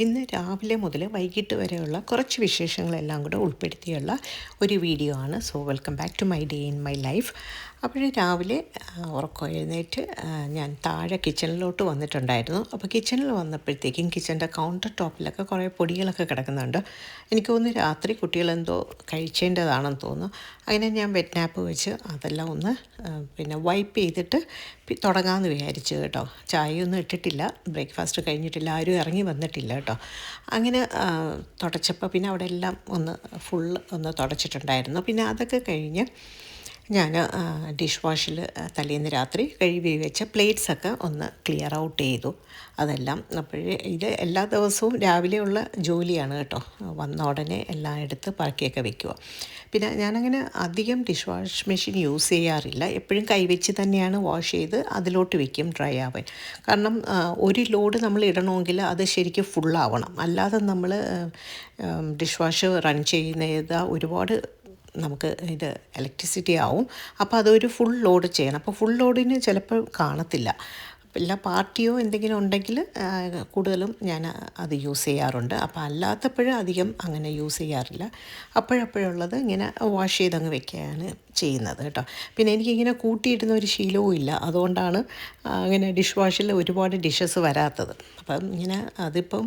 ഇന്ന് രാവിലെ മുതൽ വൈകിട്ട് വരെയുള്ള കുറച്ച് വിശേഷങ്ങളെല്ലാം കൂടെ ഉൾപ്പെടുത്തിയുള്ള ഒരു വീഡിയോ ആണ്. So welcome back to my day in my life. അപ്പോൾ രാവിലെ ഉറക്കം എഴുന്നേറ്റ് ഞാൻ താഴെ കിച്ചണിലോട്ട് വന്നിട്ടുണ്ടായിരുന്നു. അപ്പോൾ കിച്ചണിൽ വന്നപ്പോഴത്തേക്കും കിച്ചൻ്റെ കൗണ്ടർ ടോപ്പിലൊക്കെ കുറേ പൊടികളൊക്കെ കിടക്കുന്നുണ്ട്. എനിക്ക് തോന്നുന്നു രാത്രി കുട്ടികളെന്തോ കഴിച്ചേണ്ടതാണെന്ന് തോന്നുന്നു. അങ്ങനെ ഞാൻ വെറ്റ് നാപ്പ് വെച്ച് അതെല്ലാം ഒന്ന് പിന്നെ വൈപ്പ് ചെയ്തിട്ട് തുടങ്ങാമെന്ന് വിചാരിച്ചു കേട്ടോ. ചായയൊന്നും ഇട്ടിട്ടില്ല, ബ്രേക്ക്ഫാസ്റ്റ് കഴിഞ്ഞിട്ടില്ല, ആരും ഇറങ്ങി വന്നിട്ടില്ല കേട്ടോ. അങ്ങനെ തുടച്ചപ്പോൾ പിന്നെ അവിടെ എല്ലാം ഒന്ന് ഫുള്ള് ഒന്ന് തുടച്ചിട്ടുണ്ടായിരുന്നു. പിന്നെ അതൊക്കെ കഴിഞ്ഞ് ഞാൻ ഡിഷ് വാഷിൽ തലേന്ന് രാത്രി കഴുകി വെച്ച പ്ലേറ്റ്സൊക്കെ ഒന്ന് ക്ലിയർ ഔട്ട് ചെയ്തു അതെല്ലാം. അപ്പോഴേ ഇത് എല്ലാ ദിവസവും രാവിലെയുള്ള ജോലിയാണ് കേട്ടോ. വന്ന ഉടനെ എല്ലാം എടുത്ത് പറക്കിയൊക്കെ വെക്കുക. പിന്നെ ഞാനങ്ങനെ അധികം ഡിഷ് വാഷ് മെഷീൻ യൂസ് ചെയ്യാറില്ല. എപ്പോഴും കൈവച്ച് തന്നെയാണ് വാഷ് ചെയ്ത് അതിലോട്ട് വെക്കും ഡ്രൈ ആവാൻ. കാരണം ഒരു ലോഡ് നമ്മൾ ഇടണമെങ്കിൽ അത് ശരിക്കും ഫുള്ളാവണം. അല്ലാതെ നമ്മൾ ഡിഷ് വാഷ് റൺ ചെയ്യുന്നത് ഒരുപാട് നമുക്ക് ഇത് ഇലക്ട്രിസിറ്റി ആവും. അപ്പോൾ അതൊരു ഫുൾ ലോഡ് ചെയ്യണം. അപ്പോൾ ഫുൾ ലോഡിന് ചിലപ്പോൾ കാണത്തില്ല. എല്ലാ പാർട്ടിയോ എന്തെങ്കിലും ഉണ്ടെങ്കിൽ കൂടുതലും ഞാൻ അത് യൂസ് ചെയ്യാറുണ്ട്. അപ്പോൾ അല്ലാത്തപ്പോഴും അധികം അങ്ങനെ യൂസ് ചെയ്യാറില്ല. അപ്പോഴപ്പോഴുള്ളത് ഇങ്ങനെ വാഷ് ചെയ്തങ്ങ് വെക്കുകയാണ് ചെയ്യുന്നത് കേട്ടോ. പിന്നെ എനിക്കിങ്ങനെ കൂട്ടിയിടുന്ന ഒരു ശീലവും ഇല്ല. അതുകൊണ്ടാണ് അങ്ങനെ ഡിഷ് വാഷിൽ ഒരുപാട് ഡിഷസ് വരാത്തത്. അപ്പം ഇങ്ങനെ അതിപ്പം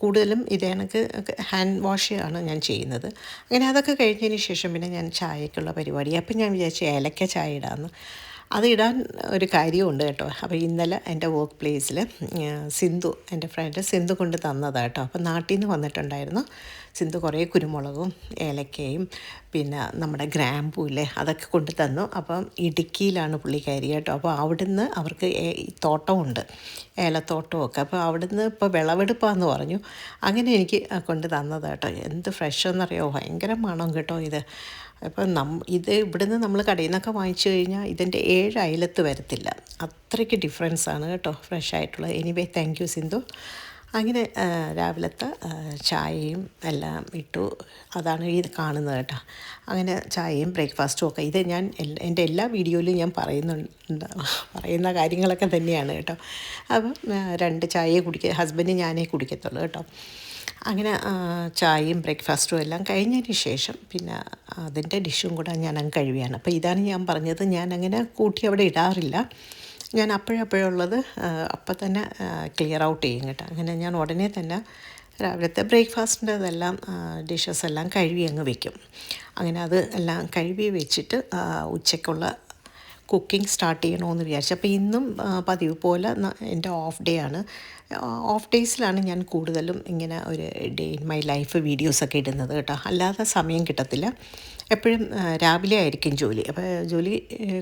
കൂടുതലും ഇത് കണക്ക് ഹാൻഡ് വാഷ് ആണ് ഞാൻ ചെയ്യുന്നത്. അങ്ങനെ അതൊക്കെ കഴിഞ്ഞതിന് ശേഷം പിന്നെ ഞാൻ ചായക്കുള്ള പരിപാടി. അപ്പം ഞാൻ വിചാരിച്ചു ഏലക്ക ചായ ഇടാമെന്ന്. അത് ഇടാൻ ഒരു കാര്യമുണ്ട് കേട്ടോ. അപ്പോൾ ഇന്നലെ എൻ്റെ വർക്ക് പ്ലേസിൽ സിന്ധു, എൻ്റെ ഫ്രണ്ട് സിന്ധു കൊണ്ട് തന്നതാണ് കേട്ടോ. അപ്പോൾ നാട്ടിൽ നിന്ന് വന്നിട്ടുണ്ടായിരുന്നു. സിന്ധു കുറേ കുരുമുളകും ഏലക്കയും പിന്നെ നമ്മുടെ ഗ്രാമ്പൂല്ലേ അതൊക്കെ കൊണ്ട് തന്നു. അപ്പം ഇടുക്കിയിലാണ് പുള്ളിക്കാരി കേട്ടോ. അപ്പോൾ അവിടുന്ന് അവർക്ക് തോട്ടമുണ്ട്, ഏലത്തോട്ടമൊക്കെ. അപ്പോൾ അവിടുന്ന് ഇപ്പോൾ വിളവെടുപ്പാന്ന് പറഞ്ഞു. അങ്ങനെ എനിക്ക് കൊണ്ട് തന്നതാണ് കേട്ടോ. എന്ത് ഫ്രഷ് എന്നറിയോ, ഭയങ്കര മണം കേട്ടോ ഇത്. അപ്പം ഇത് ഇവിടുന്ന് നമ്മൾ കടയിൽ നിന്നൊക്കെ വാങ്ങിച്ചു കഴിഞ്ഞാൽ ഇതിൻ്റെ 7 അയലത്ത് വരത്തില്ല. അത്രയ്ക്ക് ഡിഫറൻസാണ് കേട്ടോ ഫ്രഷ് ആയിട്ടുള്ളത്. Anyway thank you Sindhu. അങ്ങനെ രാവിലത്തെ ചായയും എല്ലാം ഇട്ടു. അതാണ് ഈ കാണുന്നത് കേട്ടോ. അങ്ങനെ ചായയും ബ്രേക്ക്ഫാസ്റ്റും ഒക്കെ ഇത് ഞാൻ എൻ്റെ എല്ലാ വീഡിയോയിലും ഞാൻ പറയുന്ന കാര്യങ്ങളൊക്കെ തന്നെയാണ് കേട്ടോ. അപ്പം 2 ചായയെ ഹസ്ബൻഡ് ഞാനേ കുടിക്കത്തുള്ളൂ കേട്ടോ. അങ്ങനെ ചായയും ബ്രേക്ക്ഫാസ്റ്റും എല്ലാം കഴിഞ്ഞതിന് ശേഷം പിന്നെ അതിൻ്റെ ഡിഷും കൂടെ ഞാൻ അങ്ങ് കഴുകിയാണ്. അപ്പോൾ ഇതാണ് ഞാൻ പറഞ്ഞത്, ഞാൻ അങ്ങനെ കൂട്ടി അവിടെ ഇടാറില്ല. ഞാൻ അപ്പോഴപ്പോഴുള്ളത് അപ്പം തന്നെ ക്ലിയർ ഔട്ട് ചെയ്യും കേട്ടോ. അങ്ങനെ ഞാൻ ഉടനെ തന്നെ രാവിലത്തെ ബ്രേക്ക്ഫാസ്റ്റിൻ്റെ അതെല്ലാം ഡിഷസ് എല്ലാം കഴുകി അങ്ങ് വയ്ക്കും. അങ്ങനെ അത് എല്ലാം കഴുകി വെച്ചിട്ട് ഉച്ചയ്ക്കുള്ള കുക്കിംഗ് സ്റ്റാർട്ട് ചെയ്യണമെന്ന് വിചാരിച്ചു. അപ്പോൾ ഇന്നും പതിവ് പോലെ എൻ്റെ ഓഫ് ഡേ ആണ്. ഓഫ് ഡേയ്സിലാണ് ഞാൻ കൂടുതലും ഇങ്ങനെ ഒരു ഡേ ഇൻ മൈ ലൈഫ് വീഡിയോസൊക്കെ ഇടുന്നത് കേട്ടോ. അല്ലാതെ സമയം കിട്ടത്തില്ല. എപ്പോഴും രാവിലെ ആയിരിക്കും ജോലി. അപ്പോൾ ജോലി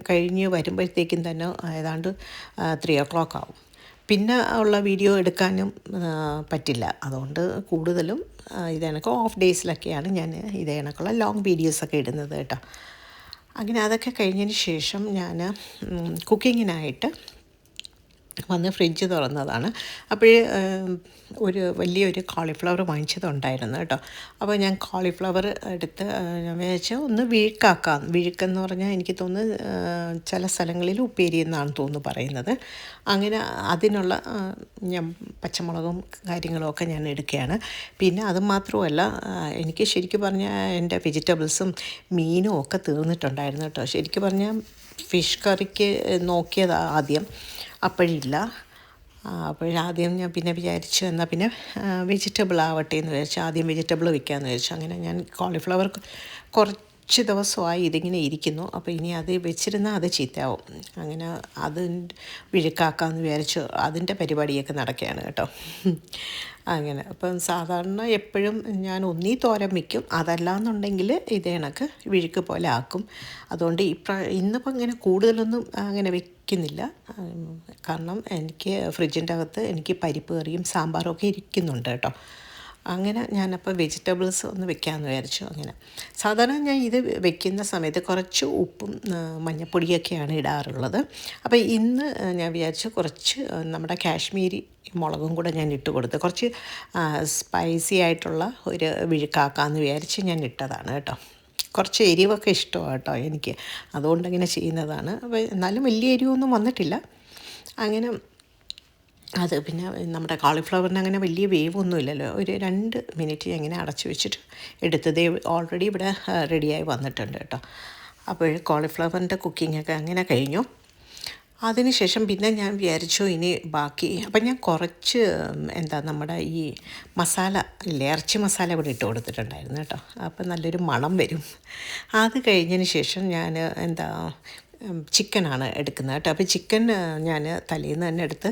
കഴിഞ്ഞ് വരുമ്പോഴത്തേക്കും തന്നെ ഏതാണ്ട് 3 o'clock ആവും. പിന്നെ ഉള്ള വീഡിയോ എടുക്കാനും പറ്റില്ല. അതുകൊണ്ട് കൂടുതലും ഇത് കണക്ക് ഓഫ് ഡേയ്സിലൊക്കെയാണ് ഞാൻ ഇത് കണക്കുള്ള ലോങ് വീഡിയോസൊക്കെ ഇടുന്നത് കേട്ടോ. അങ്ങനെ അതൊക്കെ കഴിഞ്ഞതിന് ശേഷം ഞാൻ കുക്കിങ്ങിനായിട്ട് വന്ന് ഫ്രിഡ്ജ് തുറന്നതാണ്. അപ്പോഴേ ഒരു വലിയൊരു കോളിഫ്ലവർ വാങ്ങിച്ചതുണ്ടായിരുന്നു കേട്ടോ. അപ്പോൾ ഞാൻ കോളിഫ്ലവർ എടുത്ത് ഞാൻ വിചാരിച്ചു ഒന്ന് വിഴുക്കാക്കാം. വിഴുക്കെന്ന് പറഞ്ഞാൽ എനിക്ക് തോന്നുന്നു ചില സ്ഥലങ്ങളിൽ ഉപ്പേരി എന്നാണ് തോന്നുന്നു പറയുന്നത്. അങ്ങനെ അതിനുള്ള ഞാൻ പച്ചമുളകും കാര്യങ്ങളുമൊക്കെ ഞാൻ എടുക്കുകയാണ്. പിന്നെ അത് മാത്രമല്ല, എനിക്ക് ശരിക്കും പറഞ്ഞാൽ എൻ്റെ വെജിറ്റബിൾസും മീനും ഒക്കെ തീർന്നിട്ടുണ്ടായിരുന്നു കേട്ടോ. ശരിക്കും പറഞ്ഞാൽ ഫിഷ് കറിക്ക് നോക്കിയത് ആദ്യം, അപ്പോഴില്ല. അപ്പോഴാദ്യം ഞാൻ പിന്നെ വിചാരിച്ചു എന്നാൽ പിന്നെ വെജിറ്റബിൾ ആവട്ടെ എന്ന് വിചാരിച്ചു. ആദ്യം വെജിറ്റബിൾ വയ്ക്കാമെന്ന് വിചാരിച്ചു. അങ്ങനെ ഞാൻ കോളിഫ്ലവർ കുറച്ച് ദിവസമായി ഇതിങ്ങനെ ഇരിക്കുന്നു. അപ്പോൾ ഇനി അത് വെച്ചിരുന്നാൽ അത് ചീത്തയാവും. അങ്ങനെ അത് വിഴുക്കാക്കാമെന്ന് വിചാരിച്ചു. അതിൻ്റെ പരിപാടിയൊക്കെ നടക്കുകയാണ് കേട്ടോ. അങ്ങനെ അപ്പം സാധാരണ എപ്പോഴും ഞാൻ ഒന്നീ തോരൻ വയ്ക്കും, അതല്ലാന്നുണ്ടെങ്കിൽ ഇത് കണക്ക് വിഴുക്ക് പോലെ ആക്കും. അതുകൊണ്ട് ഇന്നിപ്പോൾ ഇങ്ങനെ കൂടുതലൊന്നും അങ്ങനെ വയ്ക്കുന്നില്ല. കാരണം എനിക്ക് ഫ്രിഡ്ജിൻ്റെ അകത്ത് എനിക്ക് പരിപ്പ് കറിയും സാമ്പാറും ഒക്കെ ഇരിക്കുന്നുണ്ട് കേട്ടോ. അങ്ങനെ ഞാനപ്പോൾ വെജിറ്റബിൾസ് ഒന്ന് വെക്കാമെന്ന് വിചാരിച്ചു. അങ്ങനെ സാധാരണ ഞാൻ ഇത് വെക്കുന്ന സമയത്ത് കുറച്ച് ഉപ്പും മഞ്ഞൾപ്പൊടിയൊക്കെയാണ് ഇടാറുള്ളത്. അപ്പോൾ ഇന്ന് ഞാൻ വിചാരിച്ചു കുറച്ച് നമ്മുടെ കാശ്മീരി മുളകും കൂടെ ഞാൻ ഇട്ട് കൊടുത്ത് കുറച്ച് സ്പൈസി ആയിട്ടുള്ള ഒരു വിഴുക്കാക്കാമെന്ന് വിചാരിച്ച് ഞാൻ ഇട്ടതാണ് കേട്ടോ. കുറച്ച് എരിവൊക്കെ ഇഷ്ടമാണ് കേട്ടോ എനിക്ക്, അതുകൊണ്ടങ്ങനെ ചെയ്യുന്നതാണ്. അപ്പോൾ എന്നാലും വലിയ എരിവൊന്നും വന്നിട്ടില്ല. അങ്ങനെ അത് പിന്നെ നമ്മുടെ കോളിഫ്ലവറിന് അങ്ങനെ വലിയ വേവൊന്നും ഇല്ലല്ലോ. ഒരു 2 മിനിറ്റ് ഇങ്ങനെ അടച്ചു വെച്ചിട്ട് എടുത്തതേ ഓൾറെഡി ഇവിടെ റെഡിയായി വന്നിട്ടുണ്ട് കേട്ടോ. അപ്പോൾ കോളിഫ്ലവറിൻ്റെ കുക്കിങ്ങൊക്കെ അങ്ങനെ കഴിഞ്ഞു. അതിനുശേഷം പിന്നെ ഞാൻ വിചാരിച്ചു ഇനി ബാക്കി അപ്പം ഞാൻ കുറച്ച് എന്താ നമ്മുടെ ഈ മസാല ഇല്ലേ, ഇറച്ചി മസാല ഇവിടെ ഇട്ട് കൊടുത്തിട്ടുണ്ടായിരുന്നു കേട്ടോ. അപ്പം നല്ലൊരു മണം വരും. അത് കഴിഞ്ഞതിന് ശേഷം ഞാൻ എന്താ ചിക്കനാണ് എടുക്കുന്നത് കേട്ടോ. അപ്പോൾ ചിക്കൻ ഞാൻ തലേന്ന് തന്നെ എടുത്ത്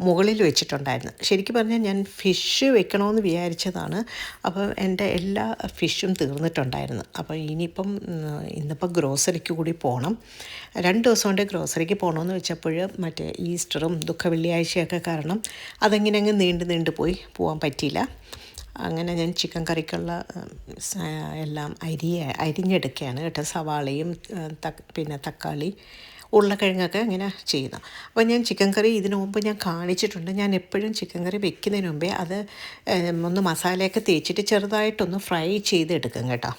മുകളിൽ വെച്ചിട്ടുണ്ടായിരുന്നു. ശരിക്കും പറഞ്ഞാൽ ഞാൻ ഫിഷ് വെക്കണമെന്ന് വിചാരിച്ചതാണ്. അപ്പോൾ എൻ്റെ എല്ലാ ഫിഷും തീർന്നിട്ടുണ്ടായിരുന്നു. അപ്പോൾ ഇനിയിപ്പം ഇന്നിപ്പോൾ ഗ്രോസറിക്ക് കൂടി പോകണം. 2 ദിവസം കൊണ്ട് ഗ്രോസറിക്ക് പോകണമെന്ന് വെച്ചപ്പോൾ മറ്റേ ഈസ്റ്ററും ദുഃഖ വെള്ളിയാഴ്ചയൊക്കെ കാരണം അതങ്ങനെ അങ്ങ് നീണ്ടു പോകാൻ പറ്റിയില്ല. അങ്ങനെ ഞാൻ ചിക്കൻ കറിക്കുള്ള എല്ലാം അരിഞ്ഞെടുക്കുകയാണ് കേട്ടോ. സവാളയും പിന്നെ തക്കാളി, ഉരുളക്കിഴങ്ങൊക്കെ ഇങ്ങനെ ചെയ്യുന്നു. അപ്പോൾ ഞാൻ ചിക്കൻ കറി ഇതിനു മുമ്പ് ഞാൻ കാണിച്ചിട്ടുണ്ട്. ഞാൻ എപ്പോഴും ചിക്കൻ കറി വെക്കുന്നതിന് മുമ്പേ അത് ഒന്ന് മസാലയൊക്കെ തേച്ചിട്ട് ചെറുതായിട്ടൊന്ന് ഫ്രൈ ചെയ്തെടുക്കും കേട്ടോ.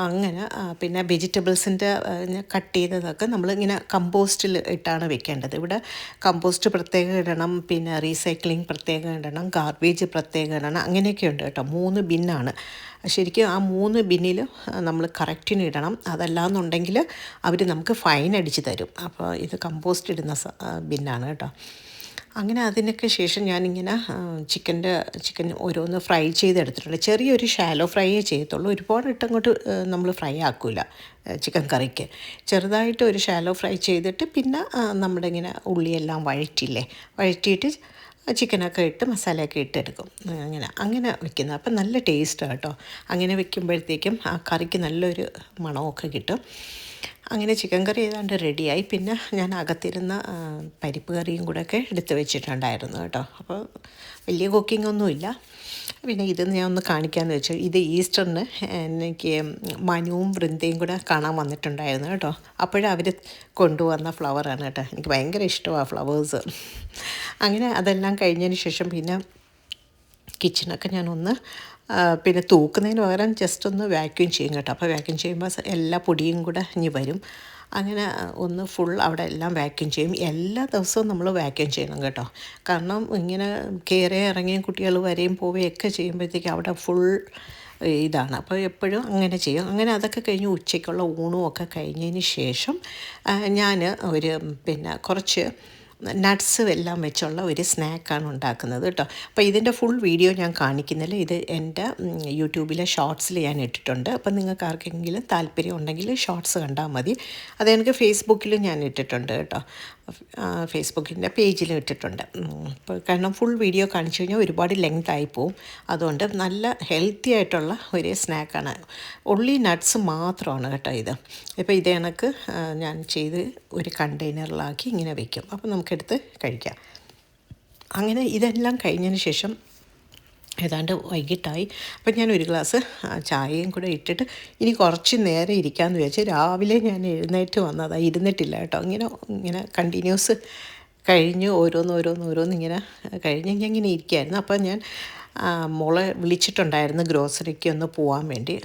അങ്ങനെ പിന്നെ വെജിറ്റബിൾസിൻ്റെ കട്ട് ചെയ്തതൊക്കെ നമ്മളിങ്ങനെ കമ്പോസ്റ്റിൽ ഇട്ടാണ് വെക്കേണ്ടത്. ഇവിടെ കമ്പോസ്റ്റ് പ്രത്യേകം ഇടണം, പിന്നെ റീസൈക്ലിംഗ് പ്രത്യേകം ഇടണം, ഗാർബേജ് പ്രത്യേകം ഇടണം, അങ്ങനെയൊക്കെ ഉണ്ട് കേട്ടോ. 3 ബിന്നാണ്. ശരിക്കും ആ 3 ബിന്നിൽ നമ്മൾ കറക്റ്റിന് ഇടണം. അതല്ലാന്നുണ്ടെങ്കിൽ അവർ നമുക്ക് ഫൈൻ അടിച്ച് തരും. അപ്പോൾ ഇത് കമ്പോസ്റ്റ് ഇടുന്ന ബിന്നാണ് കേട്ടോ. അങ്ങനെ അതിനൊക്കെ ശേഷം ഞാനിങ്ങനെ ചിക്കൻ ഓരോന്ന് ഫ്രൈ ചെയ്തെടുത്തിട്ടുണ്ട്. ചെറിയൊരു ഷാലോ ഫ്രൈയേ ചെയ്യത്തുള്ളൂ. ഒരുപാട് ഇട്ടങ്ങോട്ട് നമ്മൾ ഫ്രൈ ആക്കില്ല ചിക്കൻ കറിക്ക്. ചെറുതായിട്ട് ഒരു ഷാലോ ഫ്രൈ ചെയ്തിട്ട് പിന്നെ നമ്മുടെ ഇങ്ങനെ ഉള്ളിയെല്ലാം വഴറ്റിയിട്ട് ചിക്കനൊക്കെ ഇട്ട് മസാലയൊക്കെ ഇട്ടെടുക്കും. അങ്ങനെ വെക്കുന്നത്. അപ്പം നല്ല ടേസ്റ്റാണ് കേട്ടോ. അങ്ങനെ വെക്കുമ്പോഴത്തേക്കും ആ കറിക്ക് നല്ലൊരു മണമൊക്കെ കിട്ടും. അങ്ങനെ ചിക്കൻ കറി ഏതാണ്ട് റെഡിയായി. പിന്നെ ഞാൻ അകത്തിരുന്ന പരിപ്പ് കറിയും കൂടെയൊക്കെ എടുത്ത് വെച്ചിട്ടുണ്ടായിരുന്നു കേട്ടോ. അപ്പോൾ വലിയ കുക്കിങ്ങൊന്നുമില്ല. പിന്നെ ഇതൊന്ന് ഞാൻ ഒന്ന് കാണിക്കാമെന്ന് വെച്ചു. ഇത് ഈസ്റ്ററിന് എനിക്ക് മനുവും വൃന്ദയും കൂടെ കാണാൻ വന്നിട്ടുണ്ടായിരുന്നു കേട്ടോ. അപ്പോഴവർ കൊണ്ടുവന്ന ഫ്ലവറാണ് കേട്ടോ. എനിക്ക് ഭയങ്കര ഇഷ്ടമാണ് ഫ്ലവേഴ്സ്. അങ്ങനെ അതെല്ലാം കഴിഞ്ഞതിന് ശേഷം പിന്നെ കിച്ചണൊക്കെ ഞാനൊന്ന് പിന്നെ തൂക്കുന്നതിന് പകരം ജസ്റ്റ് ഒന്ന് വാക്യൂം ചെയ്യും കേട്ടോ. അപ്പോൾ വാക്യൂം ചെയ്യുമ്പോൾ എല്ലാ പൊടിയും കൂടെ ഇനി വരും. അങ്ങനെ ഒന്ന് ഫുൾ അവിടെ എല്ലാം വാക്യൂം ചെയ്യും. എല്ലാ ദിവസവും നമ്മൾ വാക്യൂം ചെയ്യണം കേട്ടോ. കാരണം ഇങ്ങനെ കയറി ഇറങ്ങിയും കുട്ടികൾ വരെയും പോവുകയൊക്കെ ചെയ്യുമ്പോഴത്തേക്ക് അവിടെ ഫുൾ ഇതാണ്. അപ്പോൾ എപ്പോഴും അങ്ങനെ ചെയ്യും. അങ്ങനെ അതൊക്കെ കഴിഞ്ഞ് ഉച്ചയ്ക്കുള്ള ഊണും ഒക്കെ കഴിഞ്ഞതിന് ശേഷം ഞാൻ പിന്നെ കുറച്ച് നട്ട്സ് എല്ലാം വെച്ചുള്ള ഒരു സ്നാക്കാണ് ഉണ്ടാക്കുന്നത് കേട്ടോ. അപ്പോൾ ഇതിൻ്റെ ഫുൾ വീഡിയോ ഞാൻ കാണിക്കുന്നില്ല. ഇത് എൻ്റെ യൂട്യൂബിലെ ഷോർട്സിൽ ഞാൻ ഇട്ടിട്ടുണ്ട്. അപ്പം നിങ്ങൾക്ക് ആർക്കെങ്കിലും താല്പര്യം ഉണ്ടെങ്കിൽ ഷോർട്സ് കണ്ടാൽ മതി. അത് എനിക്ക് ഫേസ്ബുക്കിലും ഞാൻ ഇട്ടിട്ടുണ്ട് കേട്ടോ. ഫേസ്ബുക്കിൻ്റെ പേജിലും ഇട്ടിട്ടുണ്ട്. അപ്പോൾ കാരണം ഫുൾ വീഡിയോ കാണിച്ചു കഴിഞ്ഞാൽ ഒരുപാട് ലെങ്ത് ആയി പോവും. അതുകൊണ്ട് നല്ല ഹെൽത്തി ആയിട്ടുള്ള ഒരു സ്നാക്കാണ്. ഉള്ളി നട്ട്സ് മാത്രമാണ് കേട്ടോ ഇത്. ഇപ്പോൾ ഇത് കണക്ക് ഞാൻ ചെയ്ത് ഒരു കണ്ടെയ്നറിലാക്കി ഇങ്ങനെ വയ്ക്കും. അപ്പോൾ നമുക്കെടുത്ത് കഴിക്കാം. അങ്ങനെ ഇതെല്ലാം കഴിഞ്ഞതിന് ശേഷം ഏതാണ്ട് വൈകിട്ടായി. അപ്പം ഞാൻ ഒരു ഗ്ലാസ് ചായയും കൂടെ ഇട്ടിട്ട് ഇനി കുറച്ച് നേരം ഇരിക്കാമെന്ന് വിചാരിച്ച് രാവിലെ ഞാൻ എഴുന്നേറ്റ് വന്നതാണ്. ഇരുന്നിട്ടില്ല കേട്ടോ. ഇങ്ങനെ കണ്ടിന്യൂസ് കഴിഞ്ഞ് ഓരോന്ന് ഇങ്ങനെ കഴിഞ്ഞ് ഞാൻ ഇങ്ങനെ ഇരിക്കുകയായിരുന്നു. അപ്പം ഞാൻ മോളെ വിളിച്ചിട്ടുണ്ടായിരുന്നു ഗ്രോസറിക്ക് ഒന്ന് പോകാൻ വേണ്ടി.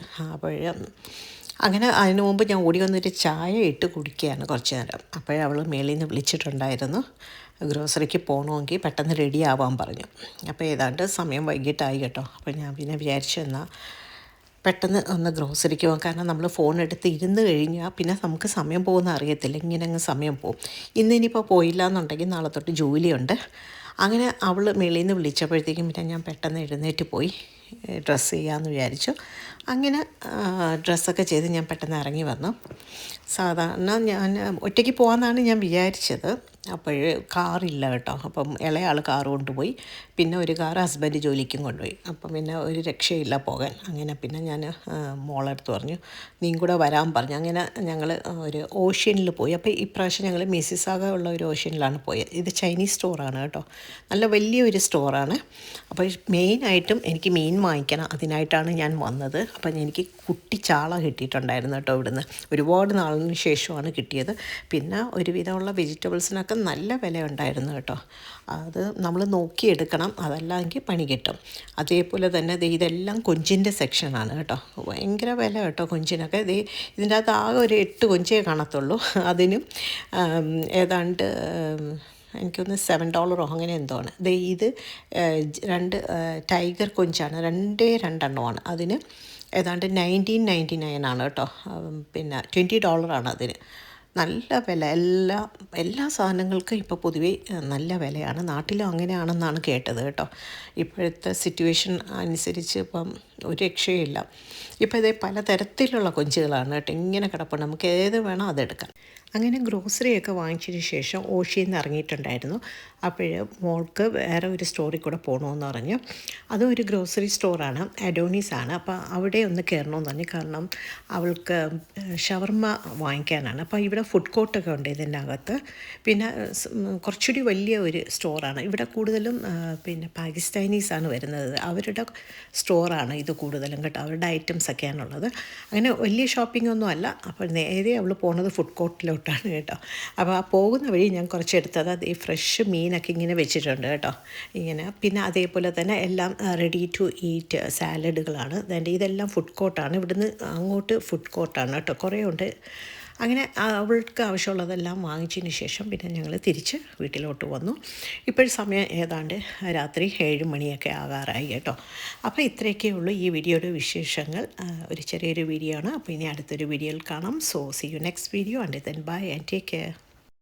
അങ്ങനെ അതിന് മുമ്പ് ഞാൻ ഓടി വന്നൊരു ചായ ഇട്ട് കുടിക്കുകയാണ് കുറച്ച് നേരം. അവൾ മേളിൽ നിന്ന് വിളിച്ചിട്ടുണ്ടായിരുന്നു ഗ്രോസറിക്ക് പോകണമെങ്കിൽ പെട്ടെന്ന് റെഡി ആവാൻ പറഞ്ഞു. അപ്പോൾ ഏതാണ്ട് സമയം വൈകിട്ടായി കേട്ടോ. അപ്പോൾ ഞാൻ പിന്നെ വിചാരിച്ചു എന്നാൽ പെട്ടെന്ന് ഒന്ന് ഗ്രോസറിക്ക് പോകാം. കാരണം നമ്മൾ ഫോൺ എടുത്ത് ഇരുന്ന് കഴിഞ്ഞാൽ പിന്നെ നമുക്ക് സമയം പോകുന്ന അറിയത്തില്ല. ഇങ്ങനെ അങ്ങ് സമയം പോകും. ഇന്നിപ്പോൾ പോയില്ല എന്നുണ്ടെങ്കിൽ നാളെ തൊട്ട് ജോലിയുണ്ട്. അങ്ങനെ അവൾ മേളിൽ നിന്ന് വിളിച്ചപ്പോഴത്തേക്കും പിന്നെ ഞാൻ പെട്ടെന്ന് എഴുന്നേറ്റ് പോയി ഡ്രസ്സ് ചെയ്യാമെന്ന് വിചാരിച്ചു. അങ്ങനെ ഡ്രസ്സൊക്കെ ചെയ്ത് ഞാൻ പെട്ടെന്ന് ഇറങ്ങി വന്നു. സാധാരണ ഞാൻ ഒറ്റയ്ക്ക് പോകാമെന്നാണ് ഞാൻ വിചാരിച്ചത്. അപ്പോൾ കാറില്ല കേട്ടോ. അപ്പം ഇളയാൾ കാറ് കൊണ്ടുപോയി. പിന്നെ ഒരു കാർ ഹസ്ബൻഡ് ജോലിക്കും കൊണ്ടുപോയി. അപ്പം പിന്നെ ഒരു രക്ഷയില്ല പോകാൻ. അങ്ങനെ പിന്നെ ഞാൻ മോളെടുത്ത് പറഞ്ഞു നീയും കൂടെ വരാൻ പറഞ്ഞു. അങ്ങനെ ഞങ്ങൾ ഒരു ഓഷ്യനിൽ പോയി. അപ്പോൾ ഇപ്രാവശ്യം ഞങ്ങൾ മിസിസാഗ ഉള്ള ഒരു ഓഷ്യനിലാണ് പോയത്. ഇത് ചൈനീസ് സ്റ്റോറാണ് കേട്ടോ. നല്ല വലിയൊരു സ്റ്റോറാണ്. അപ്പോൾ മെയിനായിട്ടും എനിക്ക് മീൻ വാങ്ങിക്കണം. അതിനായിട്ടാണ് ഞാൻ വന്നത്. അപ്പം എനിക്ക് കുട്ടി ചാള കിട്ടിയിട്ടുണ്ടായിരുന്നു കേട്ടോ. ഇവിടുന്ന് ഒരുപാട് നാളിന് ശേഷമാണ് കിട്ടിയത്. പിന്നെ ഒരുവിധമുള്ള വെജിറ്റബിൾസിനൊക്കെ നല്ല വില ഉണ്ടായിരുന്നു കേട്ടോ. അത് നമ്മൾ നോക്കിയെടുക്കണം. അതല്ലെങ്കിൽ പണി കിട്ടും. അതേപോലെ തന്നെ ഇതെല്ലാം കൊഞ്ചിൻ്റെ സെക്ഷനാണ് കേട്ടോ. ഭയങ്കര വില കേട്ടോ കൊഞ്ചിനൊക്കെ. ഇതിൻ്റെ അകത്ത് ആകെ ഒരു 8 കൊഞ്ചേ കാണത്തുള്ളൂ. അതിനും ഏതാണ്ട് എനിക്കൊന്ന് $7 അങ്ങനെ എന്തോ ആണ്. ഇത് 2 ടൈഗർ കൊഞ്ചാണ്, രണ്ടെണ്ണമാണ്. അതിന് ഏതാണ്ട് 1999 ആണ് കേട്ടോ. പിന്നെ $20 അതിന്. നല്ല വില. എല്ലാ സാധനങ്ങൾക്കും ഇപ്പോൾ പൊതുവേ നല്ല വിലയാണ്. നാട്ടിലും അങ്ങനെയാണെന്നാണ് കേട്ടത് കേട്ടോ. ഇപ്പോഴത്തെ സിറ്റുവേഷൻ അനുസരിച്ച് ഇപ്പം ഒരു രക്ഷയില്ല. ഇപ്പോൾ ഇതേ പലതരത്തിലുള്ള കൊഞ്ചുകളാണ് കേട്ടോ ഇങ്ങനെ കിടപ്പുണ്ട്. നമുക്ക് ഏത് വേണോ അതെടുക്കാം. അങ്ങനെ ഗ്രോസറിയൊക്കെ വാങ്ങിച്ചതിന് ശേഷം ഓഷിയിൽ നിന്ന് ഇറങ്ങിയിട്ടുണ്ടായിരുന്നു. അപ്പോൾ മോൾക്ക് വേറെ ഒരു സ്റ്റോറിൽ കൂടെ പോകണമെന്ന് പറഞ്ഞു. അതും ഒരു ഗ്രോസറി സ്റ്റോറാണ്, അഡോണീസാണ്. അപ്പോൾ അവിടെ ഒന്ന് കയറണമെന്ന് പറഞ്ഞു. കാരണം അവൾക്ക് ഷവർമ്മ വാങ്ങിക്കാനാണ്. അപ്പോൾ ഇവിടെ ഫുഡ് കോർട്ടൊക്കെ ഉണ്ട് ഇതിൻ്റെ അകത്ത്. പിന്നെ കുറച്ചുകൂടി വലിയ ഒരു സ്റ്റോറാണ്. ഇവിടെ കൂടുതലും പിന്നെ പാകിസ്ഥാനീസാണ് വരുന്നത്. അവരുടെ സ്റ്റോറാണ് ഇത് കൂടുതലും കേട്ടോ. അവരുടെ ഐറ്റംസൊക്കെയാണുള്ളത്. അങ്ങനെ വലിയ ഷോപ്പിംഗ് ഒന്നും അല്ല. അപ്പോൾ നേരെ അവൾ പോകുന്നത് ഫുഡ് കോർട്ടിലോട്ടാണ് കേട്ടോ. അപ്പോൾ ആ പോകുന്ന വഴി ഞാൻ കുറച്ചെടുത്തത് അത് ഈ ഫ്രഷ് മീനൊക്കെ ഇങ്ങനെ വെച്ചിട്ടുണ്ട് കേട്ടോ ഇങ്ങനെ. പിന്നെ അതേപോലെ തന്നെ എല്ലാം റെഡി ടു ഈറ്റ് സാലഡുകളാണ്. ഇതെല്ലാം ഫുഡ് കോർട്ടാണ്. ഇവിടുന്ന് അങ്ങോട്ട് ഫുഡ് കോർട്ടാണ് കേട്ടോ. കുറേ ഉണ്ട്. അങ്ങനെ അവൾക്ക് ആവശ്യമുള്ളതെല്ലാം വാങ്ങിച്ചതിന് ശേഷം പിന്നെ ഞങ്ങൾ തിരിച്ച് വീട്ടിലോട്ട് വന്നു. ഇപ്പോൾ സമയം ഏതാണ്ട് രാത്രി 7 മണിയൊക്കെ ആകാറായി കേട്ടോ. അപ്പോൾ ഇത്രയൊക്കെ ഉള്ളൂ ഈ വീഡിയോയുടെ വിശേഷങ്ങൾ. ഒരു ചെറിയൊരു വീഡിയോ ആണ്. അപ്പോൾ ഇനി അടുത്തൊരു വീഡിയോയിൽ കാണാം. So see you next video. And then bye and take care.